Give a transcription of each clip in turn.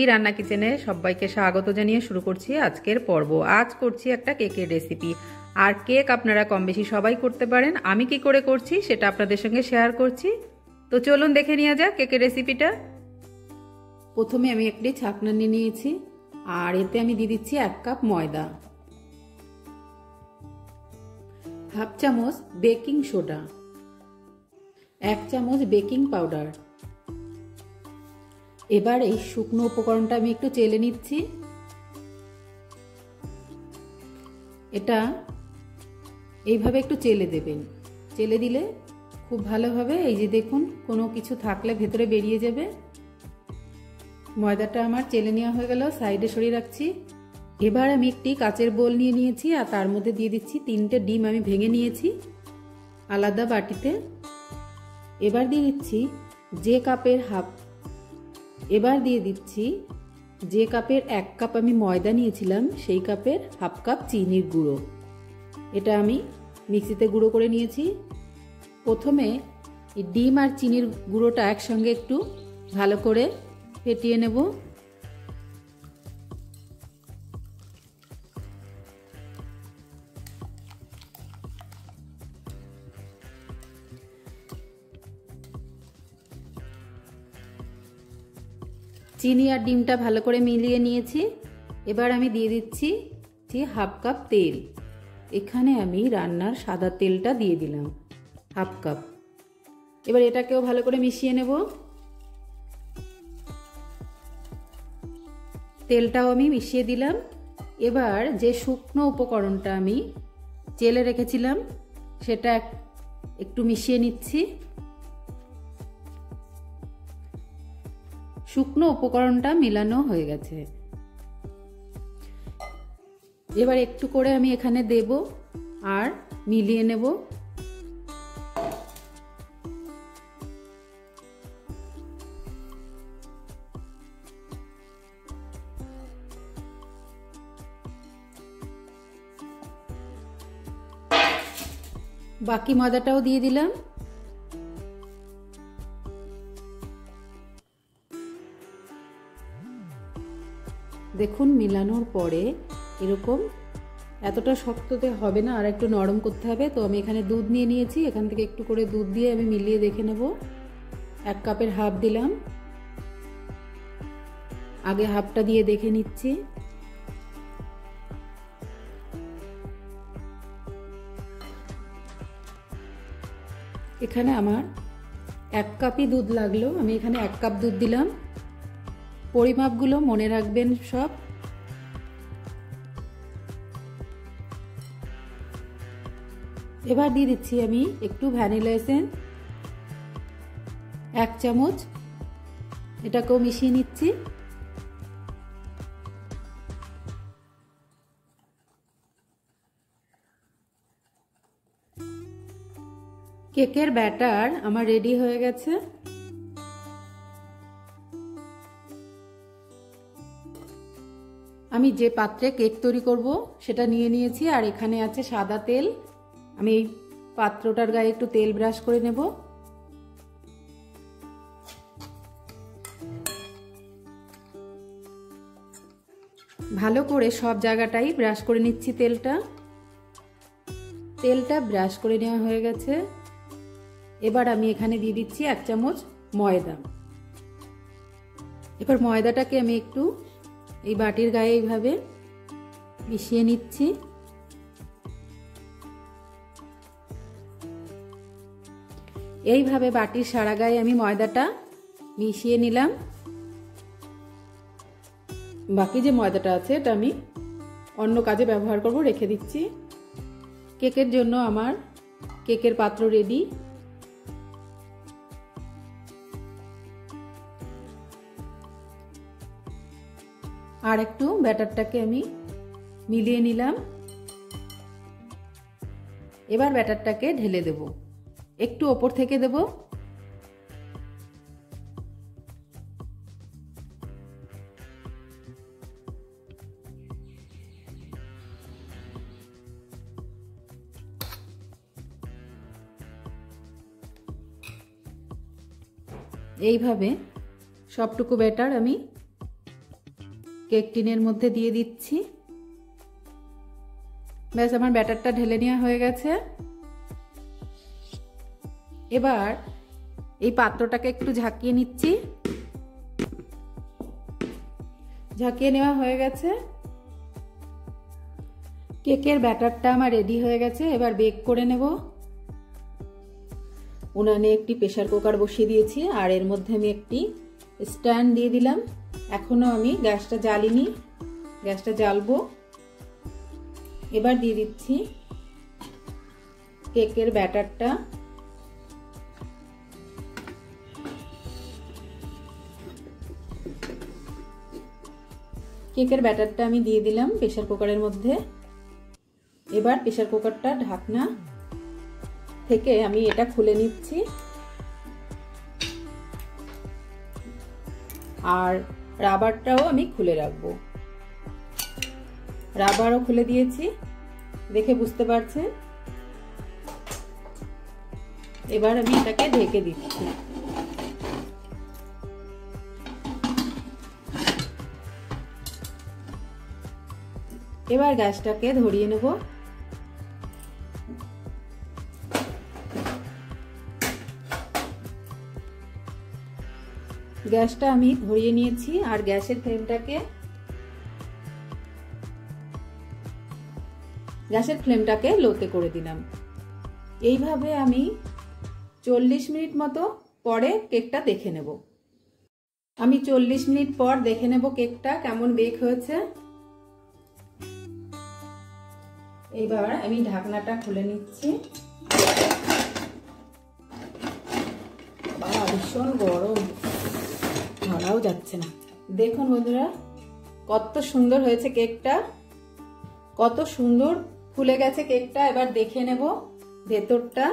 রান্না কিচেনে সবাইকে স্বাগত জানিয়ে শুরু করছি আজকের পর্ব। আজ করছি একটা কেকের রেসিপি। আর কেক আপনারা কম বেশি সবাই করতে পারেন। আমি কি করে করছি সেটা আপনাদের সঙ্গে শেয়ার করছি। তো চলুন দেখে নেওয়া যাক কেকের রেসিপিটা। প্রথমে আমি একটি ছাকনা নিয়ে নিয়েছি, আর এতে আমি দিয়ে দিচ্ছি 1 কাপ ময়দা, হাফ চামচ বেকিং সোডা, 1 চামচ বেকিং পাউডার। এবার এই শুকনো উপকরণটা আমি একটু চেলে নিচ্ছি। এটা এইভাবে একটু চেলে দেবেন, চেলে দিলে খুব ভালোভাবে এই যে দেখুন কোনো কিছু থাকলে ভেতরে বেরিয়ে যাবে। ময়দাটা আমার চেলে নেওয়া হয়ে গেল, সাইডে সরিয়ে রাখছি। এবার আমি একটি কাচের বোল নিয়ে নিয়েছি, আর তার মধ্যে দিয়ে দিচ্ছি 3টে ডিম আমি ভেঙে নিয়েছি আলাদা বাটিতে। এবার দিয়ে দিচ্ছি যে কাপের যে কাপের 1 কাপ আমি ময়দা নিয়েছিলাম সেই কাপের হাফ কাপ চিনির গুঁড়ো। এটা আমি মিক্সিতে গুঁড়ো করে নিয়েছি। প্রথমে এই ডিম আর চিনির গুঁড়োটা একসঙ্গে একটু ভালো করে ফেটিয়ে নেব। চিনি আর ডিমটা ভালো করে মিলিয়ে নিয়েছি। এবার আমি দিয়ে দিচ্ছি হাফ কাপ তেল। এখানে আমি রান্নার সাদা তেলটা দিয়ে দিলাম হাফ কাপ। এবার এটাকেও ভালো করে মিশিয়ে নেব। তেলটাও আমি মিশিয়ে দিলাম। এবার যে শুকনো উপকরণটা আমি চেলে রেখেছিলাম সেটা একটু মিশিয়ে নিচ্ছি। শুকনো উপকরণটা মেলানো হয়ে গেছে। এবার একটু করে আমি এখানে দেব আর মিলিয়ে নেব। বাকি ময়দাটাও দিয়ে দিলাম। দেখুন মিলানোর পরে এরকম এতটা শক্ততে হবে না, আর একটু নরম করতে হবে। তো আমি এখানে দুধ নিয়ে নিয়েছি, এখান থেকে একটু করে দুধ দিয়ে আমি মিলিয়ে দেখে নেব। 1 কাপের হাফ দিলাম, আগে হাফটা দিয়ে দেখে নিচ্ছি। এখানে আমার 1 কাপই দুধ লাগলো, আমি এখানে 1 কাপ দুধ দিলাম। পরিমাপগুলো মনে রাখবেন সব। এবার দিয়ে দিচ্ছি আমি একটু ভ্যানিলা এসেন্স 1 চামচ, এটাকেও মিশিয়ে নিচ্ছি। কেকের ব্যাটার আমার রেডি হয়ে গেছে। আমি যে পাত্রে কেক তৈরি করব সেটা নিয়ে নিয়েছি, আর এখানে আছে সাদা তেল। আমি এই পাত্রটার গায়ে একটু তেল ব্রাশ করে নেব। ভালো করে সব জায়গাটাই ব্রাশ করে নিচ্ছি তেলটা ব্রাশ করে নেওয়া হয়ে গেছে। এবার আমি এখানে দিয়ে দিচ্ছি 1 চামচ ময়দা। এবার ময়দাটাকে আমি একটু এই বাটির গায়ে এইভাবে মিশিয়ে নিচ্ছি। এইভাবে বাটির সারা গায়ে আমি ময়দাটা মিশিয়ে নিলাম। বাকি যে ময়দাটা আছে এটা আমি অন্য কাজে ব্যবহার করব, রেখে দিচ্ছি। কেকের জন্য আমার কেকের পাত্র রেডি। আর একটু ব্যাটারটাকে আমি মিলিয়ে নিলাম। এবার ব্যাটারটাকে ঢেলে দেব, একটু ওপর থেকে দেব। এইভাবে সবটুকু ব্যাটার আমি কেক টিনের মধ্যে দিয়ে দিচ্ছি। ব্যাস আমার ব্যাটারটা ঢেলে নেওয়া হয়ে গেছে। এবার এই পাত্রটাকে একটু ঝাঁকিয়ে নিচ্ছি। ঝাঁকিয়ে নেওয়া হয়ে গেছে। কেকের ব্যাটারটা আমার রেডি হয়ে গেছে। এবার বেক করে নেব। উনানে একটি প্রেসার কুকার বসিয়ে দিয়েছি আর এর মধ্যে আমি একটি স্ট্যান্ড দিয়ে দিলাম। এখনো আমি গ্যাসটা জ্বালিনি, গ্যাসটা জ্বালবো। এবার দিয়ে দিচ্ছি কেকের ব্যাটারটা। কেকের ব্যাটারটা আমি দিয়ে দিলাম প্রেসার কুকারের মধ্যে। এবার প্রেসার কুকারটা ঢাকনা থেকে আমি এটা খুলে নিচ্ছি আর রাবারটাও আমি খুলে রাখবো। রাবারও খুলে দিয়েছি, দেখে বুঝতে পারছেন। এবার আমি এটাকে ঢেকে দিচ্ছি। এবার গ্যাসটাকে ধরিয়ে নেব। গ্যাসটা আমি ধরিয়ে নিয়েছি আর গ্যাসের ফ্লেমটাকে লোতে করে দিলাম। এইভাবে আমি 40 মিনিট মতো পরে কেকটা দেখে নেব। আমি 40 মিনিট পর দেখে নেব কেকটা কেমন বেক হয়েছে। এবার আমি ঢাকনাটা খুলে নিচ্ছি। ভীষণ গরম, ধরাও যাচ্ছে না। দেখুন বন্ধুরা কত সুন্দর হয়েছে কেকটা, কত সুন্দর ফুলে গেছে কেকটা। এবার দেখে নেব ভেতরটা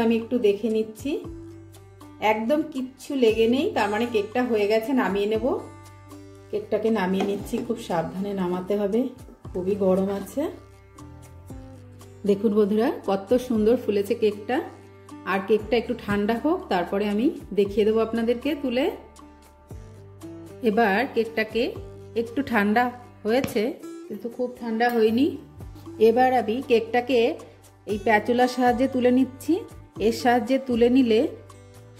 আমি একটু দেখে নিচ্ছি। একদম কিচ্ছু লেগে নেই, তার মানে কেকটা হয়ে গেছে। নামিয়ে নেব। কেকটাকে নামিয়ে নিচ্ছি, খুব সাবধানে নামাতে হবে, খুবই গরম আছে। দেখুন বন্ধুরা কত সুন্দর ফুলেছে কেকটা। আর কেকটা একটু ঠান্ডা হোক, তারপরে আমি দেখিয়ে দেবো আপনাদেরকে তুলে। এবার কেকটাকে একটু ঠান্ডা হয়েছে, কিন্তু খুব ঠান্ডা হয়নি। এবার আমি কেকটাকে এই প্যাচুলার সাহায্যে তুলে নিচ্ছি। এর সাহায্যে তুলে নিলে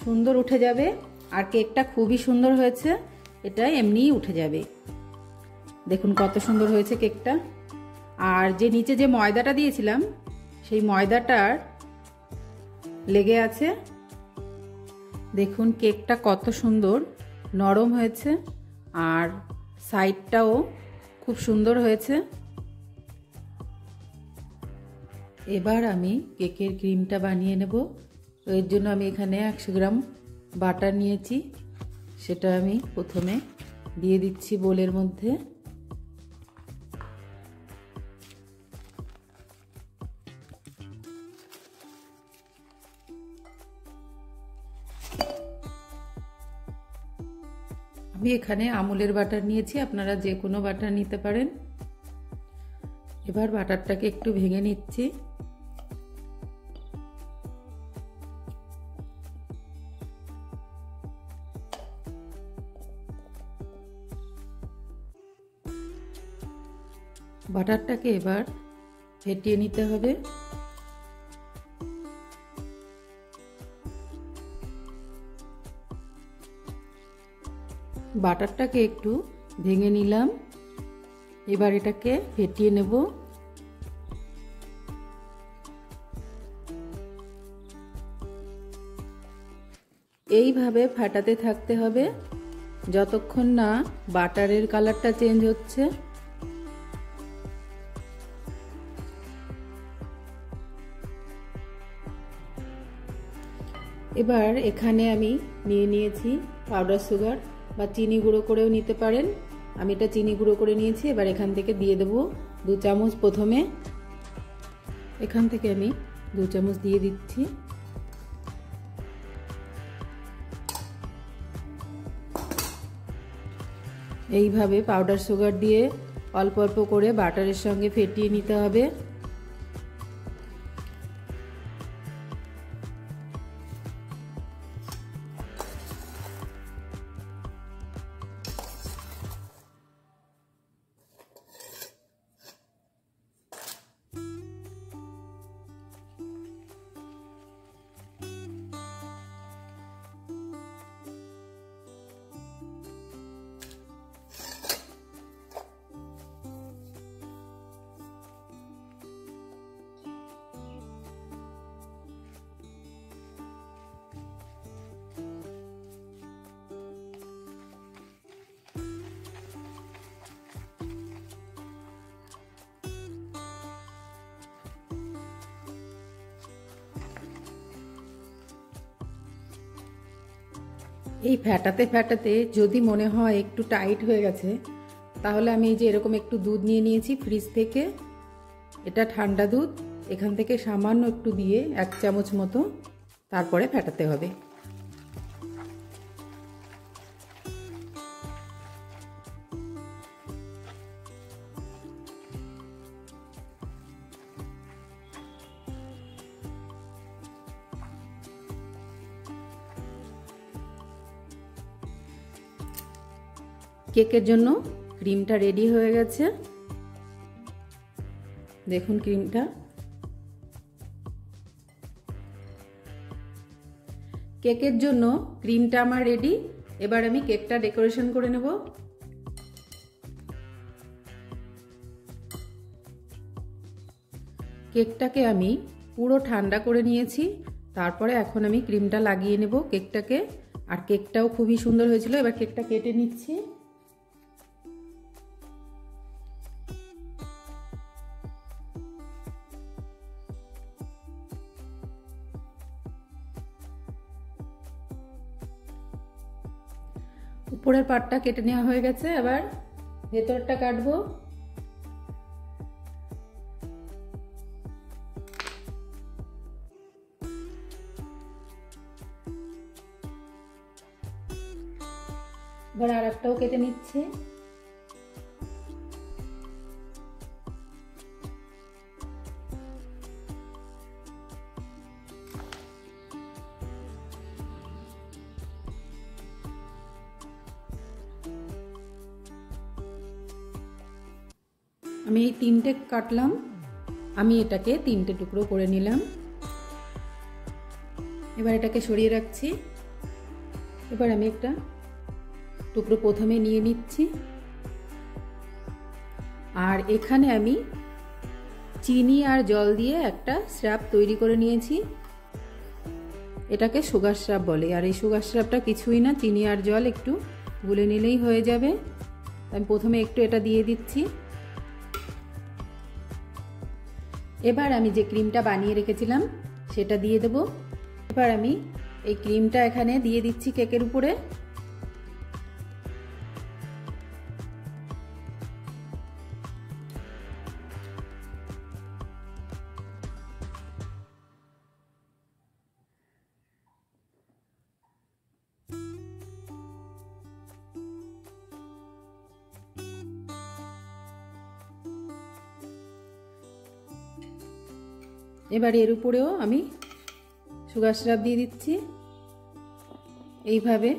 সুন্দর উঠে যাবে। আর কেকটা খুবই সুন্দর হয়েছে, এটা এমনিই উঠে যাবে। দেখুন কত সুন্দর হয়েছে কেকটা। আর যে নিচে যে ময়দাটা দিয়েছিলাম সেই ময়দাটার লেগে আছে। দেখুন কেকটা কত সুন্দর নরম হয়েছে আর সাইডটাও খুব সুন্দর হয়েছে। এবার আমি কেকের ক্রিমটা বানিয়ে নেব। এর জন্য আমি এখানে 100 গ্রাম বাটার নিয়েছি, সেটা আমি প্রথমে দিয়ে দিচ্ছি বোলের মধ্যে। আমি এখানে আমুলের বাটার নিয়েছি, আপনারা যে কোনো বাটার নিতে পারেন। এবার বাটারটাকে একটু ভেঙে নিচ্ছি। বাটারটাকে এবার ফেটিয়ে নিতে হবে। বাটারটাকে একটু ভেঙে নিলাম। এবার এটাকে ফেটিয়ে নেব। এইভাবে ফাটাতে থাকতে হবে যতক্ষণ না বাটারের কালারটা চেঞ্জ হচ্ছে। এবার এখানে আমি নিয়ে নিয়েছি পাউডার সুগার বা চিনি গুঁড়ো করেও নিতে পারেন। আমি এটা চিনি গুঁড়ো করে নিয়েছি। এবার এখান থেকে দিয়ে দেব 2 চামচ। প্রথমে এখান থেকে আমি 2 চামচ দিয়ে দিচ্ছি। এইভাবে পাউডার সুগার দিয়ে অল্প অল্প করে বাটারের সঙ্গে ফেটিয়ে নিতে হবে। এই ফ্যাটাতে ফ্যাটাতে যদি মনে হয় একটু টাইট হয়ে গেছে, তাহলে আমি এই যে এরকম একটু দুধ নিয়ে নিয়েছি ফ্রিজ থেকে। এটা ঠান্ডা দুধ, এখান থেকে সামান্য একটু দিয়ে 1 চামচ মতো তারপরে ফ্যাটাতে হবে। কেকের জন্য ক্রিমটা রেডি হয়ে গেছে, দেখুন ক্রিমটা। কেকের জন্য ক্রিমটা আমার রেডি। এবার আমি কেকটা ডেকোরেশন করে নেব। কেকটাকে আমি পুরো ঠান্ডা করে নিয়েছি, তারপরে এখন আমি ক্রিমটা লাগিয়ে নেব কেকটাকে। আর কেকটাও খুবই সুন্দর হয়েছিল। এবার কেকটা কেটে নিচ্ছি। উপরের পাটটা কেটে নেওয়া হয়ে গেছে, এবার ভেতরটা কাটবো। এবার আর একটাও কেটে নিচ্ছি। আমি এই 3টে কাটলাম, আমি এটাকে 3টে টুকরো করে নিলাম। এবার এটাকে সরিয়ে রাখছি। এবার আমি একটা টুকরো প্রথমে নিয়ে নিচ্ছি, আর এখানে আমি চিনি আর জল দিয়ে একটা সিরাপ তৈরি করে নিয়েছি। এটাকে সুগার সিরাপ বলে। আর এই সুগার সিরাপটা কিছুই না, চিনি আর জল একটু গুলে নিলেই হয়ে যাবে। আমি প্রথমে একটু এটা দিয়ে দিচ্ছি। এবার আমি যে ক্রিমটা বানিয়ে রেখেছিলাম সেটা দিয়ে দেব। এবার আমি এই ক্রিমটা এখানে দিয়ে দিচ্ছি কেকের উপরে। এবার এর উপরেও আমি সুগার সিরাপ দিয়ে দিচ্ছি এইভাবে।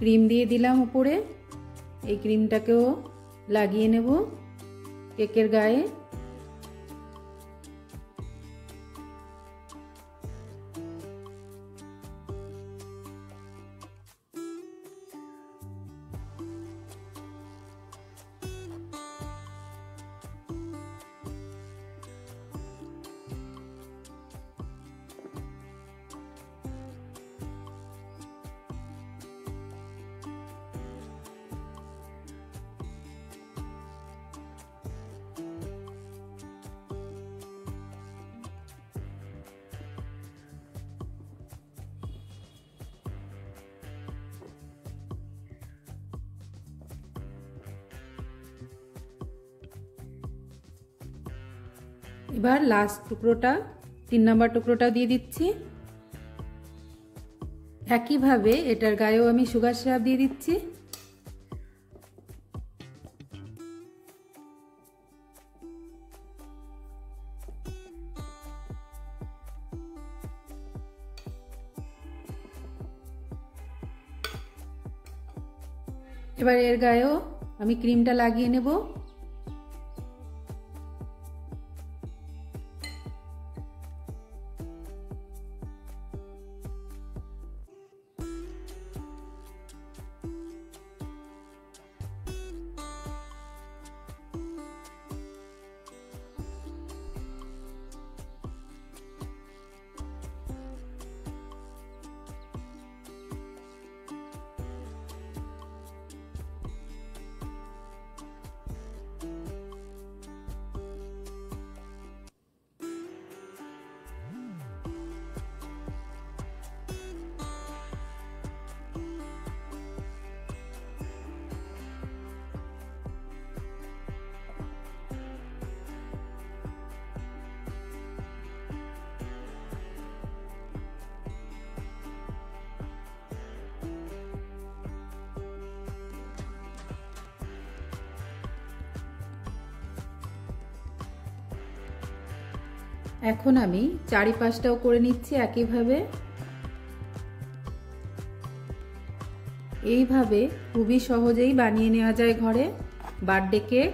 ক্রিম দিয়ে দিলাম উপরে। এই ক্রিমটাকেও লাগিয়ে নেব কেকের গায়ে। এবার লাস্ট টুকরোটা, 3 নম্বর টুকরোটা দিয়ে দিচ্ছি। একইভাবে এটার গায়েও আমি সুগার সিরাপ দিয়ে দিচ্ছি। এবার এর গায়েও আমি ক্রিমটা লাগিয়ে নেব। এখন আমি চারিপাশটাও করে নিচ্ছি একইভাবে। এইভাবে খুবই সহজেই বানিয়ে নেওয়া যায় ঘরে বার্থডে কেক।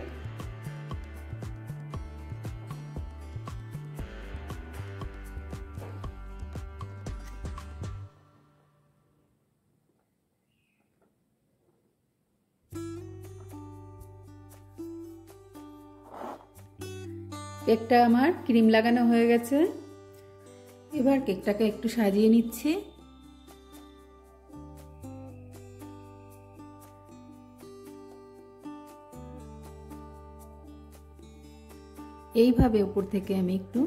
কেকটা আমার ক্রিম লাগানো হয়ে গেছে। এবার কেকটাকে একটু সাজিয়ে নিচ্ছি। এইভাবে উপর থেকে আমি একটু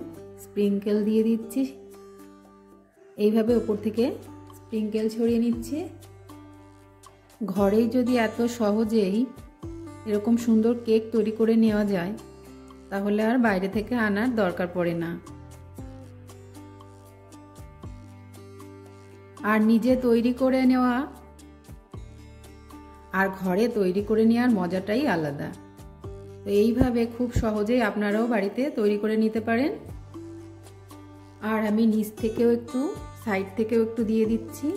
স্প্রিঙ্কেল দিয়ে দিচ্ছি। এইভাবে উপর থেকে স্প্রিঙ্কেল ছড়িয়ে নিচ্ছি। ঘরেই যদি এত সহজেই এরকম সুন্দর কেক তৈরি করে নেওয়া যায় তাহলে আর বাইরে থেকে আনার দরকার পড়ে না। আর নিজে তৈরি করে নেওয়া আর ঘরে তৈরি করে নেওয়ার মজাটাই আলাদা। তো এইভাবে খুব সহজেই আপনারাও বাড়িতে তৈরি করে নিতে পারেন। আর আমি নিচ থেকেও একটু সাইড থেকেও একটু দিয়ে দিচ্ছি।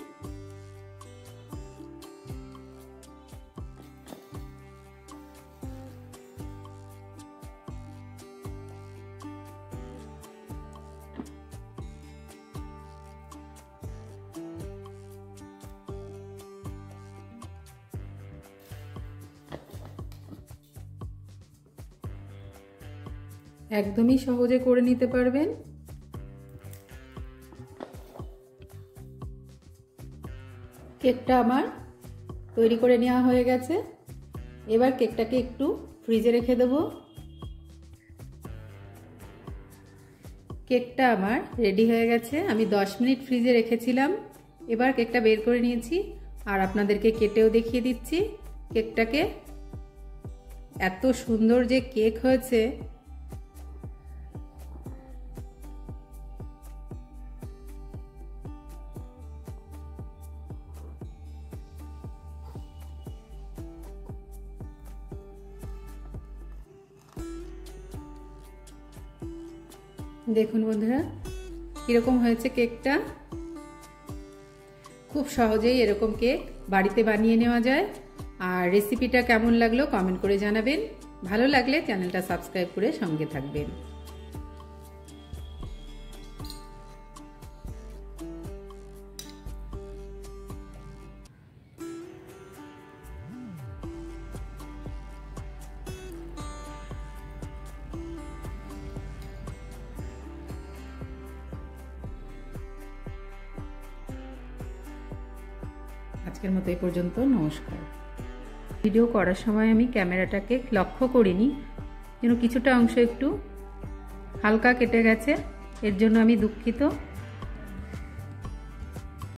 একদমই সহজে করে নিতে পারবেন। কেকটা আমার তৈরি করে নেওয়া হয়ে গেছে। এবার কেকটাকে একটু ফ্রিজে রেখে দেব। কেকটা আমার রেডি হয়ে গেছে। আমি 10 মিনিট ফ্রিজে রেখেছিলাম। এবার কেকটা বের করে নিয়েছি আর আপনাদেরকে কেটেও দেখিয়ে দিচ্ছি কেকটাকে। এত সুন্দর যে কেক হয়েছে, দেখুন বন্ধুরা কিরকম হয়েছে কেকটা। খুব সহজেই এরকম কেক বাড়িতে বানিয়ে নেওয়া যায়। আর রেসিপিটা কেমন লাগলো কমেন্ট করে জানাবেন। ভালো লাগলে চ্যানেলটা সাবস্ক্রাইব করে সঙ্গে থাকবেন। আজকের মতো এই পর্যন্ত। নমস্কার। ভিডিও করার সময় আমি ক্যামেরাটাকে লক্ষ্য করিনি, যেন কিছুটা অংশ একটু হালকা কেটে গেছে, এর জন্য আমি দুঃখিত।